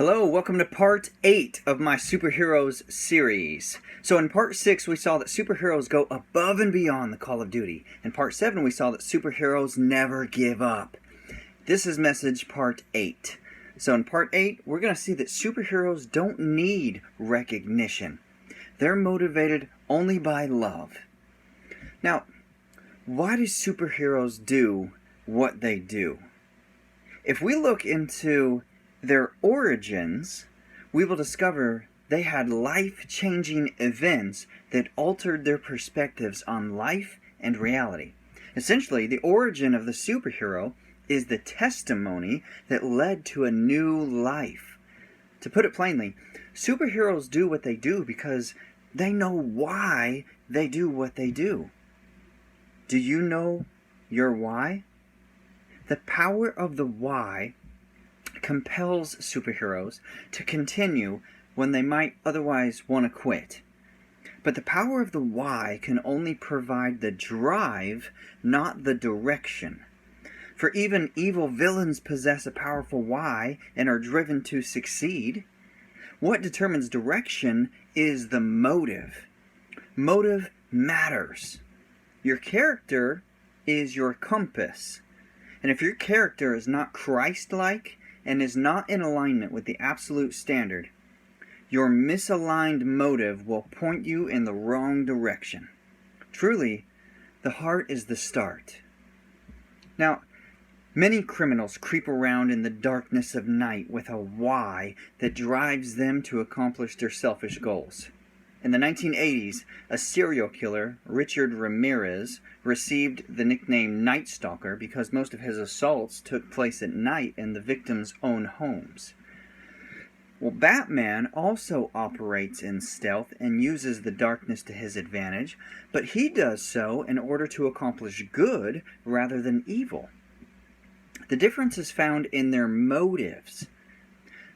Hello, welcome to part 8 of my superheroes series. So in part 6 we saw that superheroes go above and beyond the call of duty. In part 7 we saw that superheroes never give up. This is message part 8. So in part 8 we're going to see that superheroes don't need recognition. They're motivated only by love. Now, why do superheroes do what they do? If we look into their origins, we will discover they had life-changing events that altered their perspectives on life and reality. Essentially, the origin of the superhero is the testimony that led to a new life. To put it plainly, superheroes do what they do because they know why they do what they do. Do you know your why? The power of the why compels superheroes to continue when they might otherwise want to quit. But the power of the why can only provide the drive, not the direction. For even evil villains possess a powerful why and are driven to succeed. What determines direction is the motive. Motive matters. Your character is your compass. And if your character is not Christ-like, and is not in alignment with the absolute standard, your misaligned motive will point you in the wrong direction. Truly, the heart is the start. Now, many criminals creep around in the darkness of night with a why that drives them to accomplish their selfish goals. In the 1980s, a serial killer, Richard Ramirez, received the nickname Night Stalker because most of his assaults took place at night in the victims' own homes. Well, Batman also operates in stealth and uses the darkness to his advantage, but he does so in order to accomplish good rather than evil. The difference is found in their motives.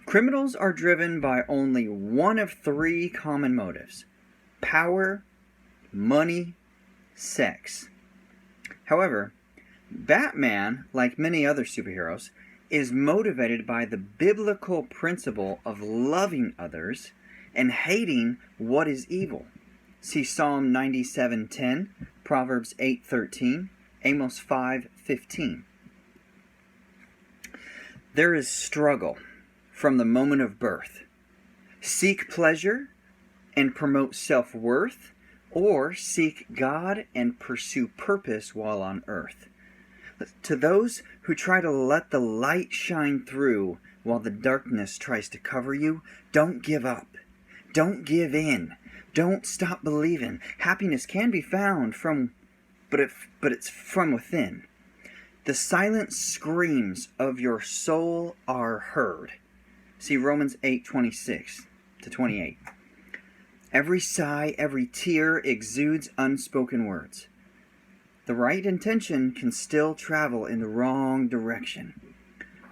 Criminals are driven by only one of three common motives: power, money, sex. However, Batman, like many other superheroes, is motivated by the biblical principle of loving others and hating what is evil. See Psalm 97:10, Proverbs 8:13, Amos 5:15. There is struggle from the moment of birth. Seek pleasure and promote self-worth, or seek God and pursue purpose while on earth. To those who try to let the light shine through while the darkness tries to cover you, don't give up. Don't give in. Don't stop believing. Happiness can be found but it's from within. The silent screams of your soul are heard. See Romans 8:26-28. Every sigh, every tear exudes unspoken words. The right intention can still travel in the wrong direction.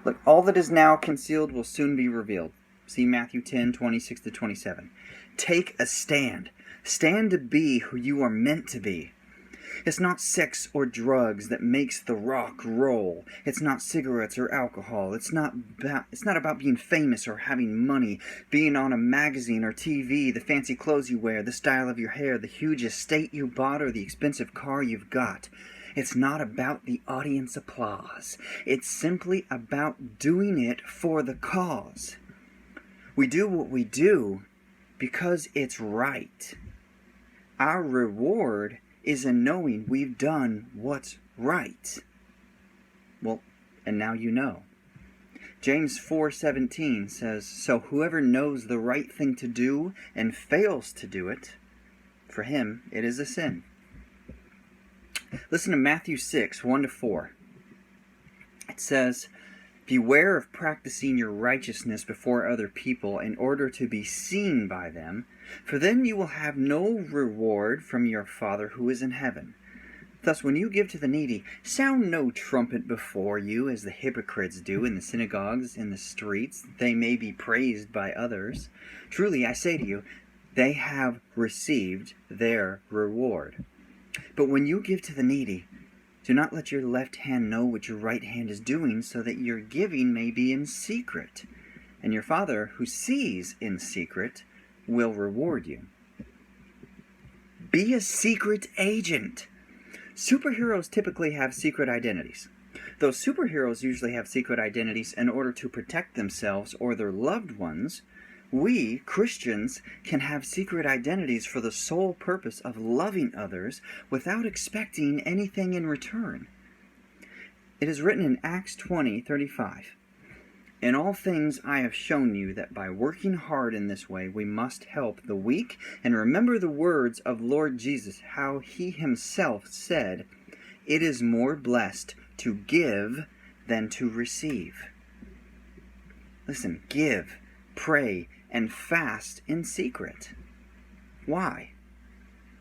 Look, all that is now concealed will soon be revealed. See Matthew 10:26-27. Take a stand. Stand to be who you are meant to be. It's not sex or drugs that makes the rock roll. It's not cigarettes or alcohol. It's not about being famous or having money, being on a magazine or TV, the fancy clothes you wear, the style of your hair, the huge estate you bought, or the expensive car you've got. It's not about the audience applause. It's simply about doing it for the cause. We do what we do because it's right. Our reward is in knowing we've done what's right. Well, and now you know. James 4:17 says, "So whoever knows the right thing to do and fails to do it, for him it is a sin." Listen to Matthew 6:1-4. It says, "Beware of practicing your righteousness before other people in order to be seen by them, for then you will have no reward from your Father who is in heaven. Thus, when you give to the needy, sound no trumpet before you, as the hypocrites do in the synagogues and the streets, that they may be praised by others. Truly, I say to you, they have received their reward. But when you give to the needy, do not let your left hand know what your right hand is doing, so that your giving may be in secret. and your Father who sees in secret will reward you. Be a secret agent. Superheroes typically have secret identities. Though superheroes usually have secret identities in order to protect themselves or their loved ones, we, Christians, can have secret identities for the sole purpose of loving others without expecting anything in return. It is written in Acts 20:35, "In all things I have shown you that by working hard in this way we must help the weak, and remember the words of Lord Jesus, how he himself said, 'It is more blessed to give than to receive.'" Listen, give, pray, and fast in secret. Why?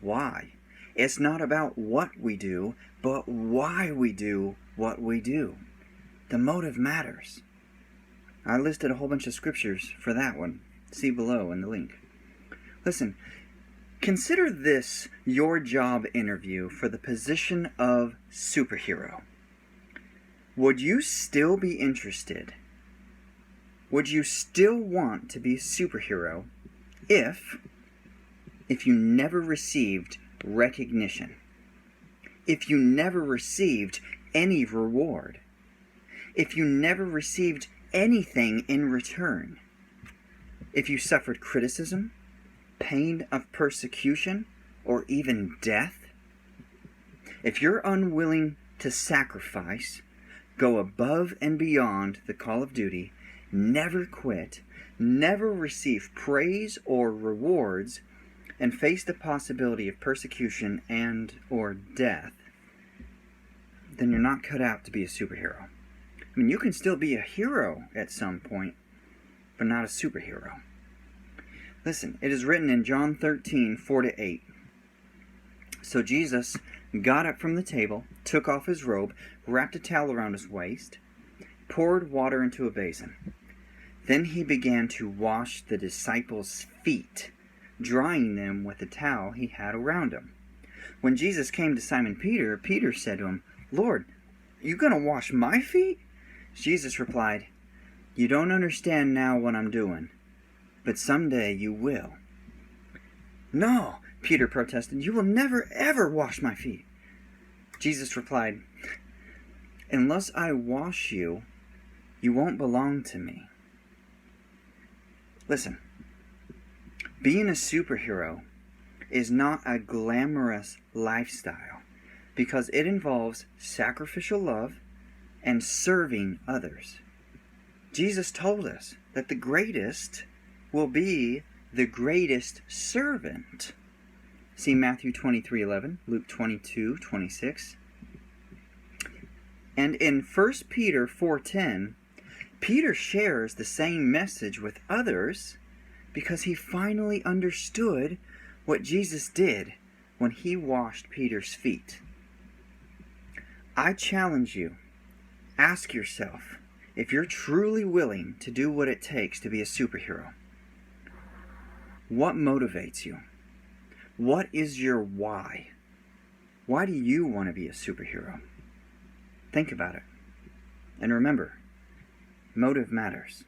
Why? It's not about what we do, but why we do what we do. The motive matters. I listed a whole bunch of scriptures for that one. See below in the link. Listen, consider this your job interview for the position of superhero. Would you still be interested? Would you still want to be a superhero if you never received recognition? If you never received any reward? If you never received anything in return? If you suffered criticism, pain of persecution, or even death? If you're unwilling to sacrifice, go above and beyond the call of duty, never quit, never receive praise or rewards, and face the possibility of persecution and or death, then you're not cut out to be a superhero. I mean, you can still be a hero at some point, but not a superhero. Listen, it is written in John 13:4-8. "So Jesus got up from the table, took off his robe, wrapped a towel around his waist, poured water into a basin. Then he began to wash the disciples' feet, drying them with the towel he had around him. When Jesus came to Simon Peter, Peter said to him, 'Lord, you going to wash my feet?' Jesus replied, 'You don't understand now what I'm doing, but someday you will.' 'No,' Peter protested, 'you will never ever wash my feet.' Jesus replied, 'Unless I wash you, you won't belong to me.'" Listen, being a superhero is not a glamorous lifestyle because it involves sacrificial love and serving others. Jesus told us that the greatest will be the greatest servant. See Matthew 23:11, Luke 22:26. And in 1 Peter 4:10, Peter shares the same message with others because he finally understood what Jesus did when he washed Peter's feet. I challenge you, ask yourself if you're truly willing to do what it takes to be a superhero. What motivates you? What is your why? Why do you want to be a superhero? Think about it. And remember, motive matters.